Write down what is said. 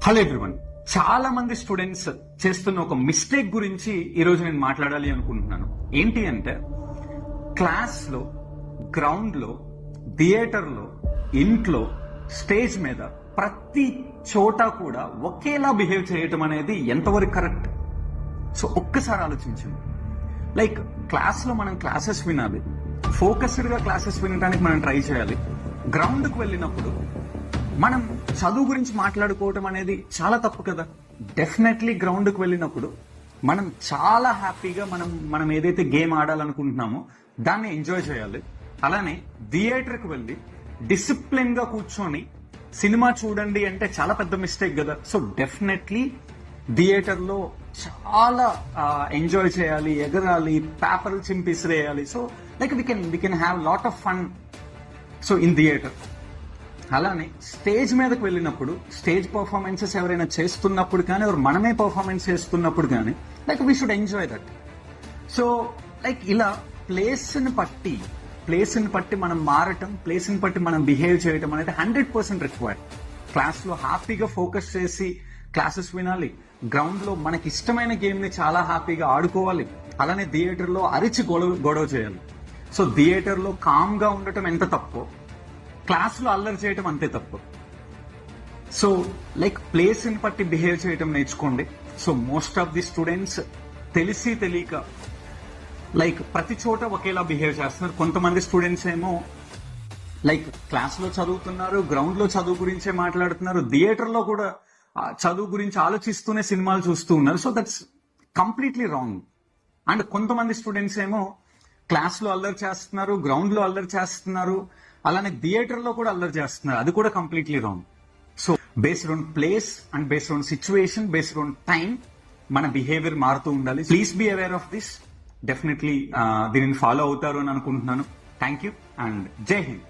Hello everyone. చాలా మంది students చేస్తున్న ఒక మిస్టేక్ గురించి ఈరోజు నేను మాట్లాడాలి అనుకుంటున్నాను. ఏంటి అంటే, క్లాస్ లో, గ్రౌండ్ లో, థియేటర్ లో, ఇంట్లో, స్టేజ్ మీద ప్రతి చోట కూడా ఒకేలా బిహేవ్ చేయటం అనేది ఎంతవరకు కరెక్ట్? సో ఒక్కసారి ఆలోచించండి. లైక్ క్లాస్ లో మనం క్లాసెస్ వినాలి, ఫోకస్డ్ గా క్లాసెస్ వినడానికి మనం ట్రై చేయాలి. గ్రౌండ్ కు వెళ్ళినప్పుడు మనం చదువు గురించి మాట్లాడుకోవటం అనేది చాలా తప్పు కదా. డెఫినెట్లీ గ్రౌండ్ కు వెళ్ళినప్పుడు మనం చాలా హ్యాపీగా మనం ఏదైతే గేమ్ ఆడాలనుకుంటున్నామో దాన్ని ఎంజాయ్ చేయాలి. అలానే థియేటర్ కు వెళ్ళి డిసిప్లిన్ గా కూర్చొని సినిమా చూడండి అంటే చాలా పెద్ద మిస్టేక్ కదా. సో డెఫినెట్లీ థియేటర్ లో చాలా ఎంజాయ్ చేయాలి, ఎగరాలి, పేపర్లు చింపిసిరేయాలి. So like we can have lot of fun so in theatre. అలానే స్టేజ్ మీదకి వెళ్ళినప్పుడు స్టేజ్ పర్ఫార్మెన్సెస్ ఎవరైనా చేస్తున్నప్పుడు కానీ మనమే పర్ఫార్మెన్స్ చేస్తున్నప్పుడు కానీ like we should enjoy that. So like ఇలా ప్లేస్ ని బట్టి మనం మారటం, ప్లేస్ ని బట్టి మనం బిహేవ్ చేయటం అనేది 100% రిక్వైర్డ్. క్లాస్ లో హ్యాపీగా ఫోకస్ చేసి క్లాసెస్ వినాలి, గ్రౌండ్ లో మనకి ఇష్టమైన గేమ్ ని చాలా హ్యాపీగా ఆడుకోవాలి. అలానే థియేటర్ లో అరిచి గొడవ చేయాలి. సో థియేటర్ లో కామ్ గా ఉండటం ఎంత తప్పో క్లాస్ లో అల్లరి చేయటం అంతే తప్పు. సో లైక్ ప్లేస్ ని బట్టి బిహేవ్ చేయటం నేర్చుకోండి. So most of the students తెలిసి తెలియక లైక్ ప్రతి చోట ఒకేలా బిహేవ్ చేస్తున్నారు. కొంతమంది స్టూడెంట్స్ ఏమో లైక్ క్లాస్ లో చదువుతున్నారు, గ్రౌండ్ లో చదువు గురించే మాట్లాడుతున్నారు, థియేటర్ లో కూడా చదువు గురించి ఆలోచిస్తూనే సినిమాలు చూస్తూ ఉన్నారు. So that's completely wrong. And కొంతమంది స్టూడెంట్స్ ఏమో క్లాస్ లో అల్లరి చేస్తున్నారు, గ్రౌండ్ లో అల్లరి చేస్తున్నారు, అలానే థియేటర్ లో కూడా అల్లరి చేస్తున్నారు. అది కూడా completely wrong. So based on place and based on situation, based on time మన బిహేవియర్ మారుతూ ఉండాలి. Please be aware of this. Definitely దీనిని ఫాలో అవుతారు అని అనుకుంటున్నాను. థ్యాంక్ యూ అండ్ జై హింద్.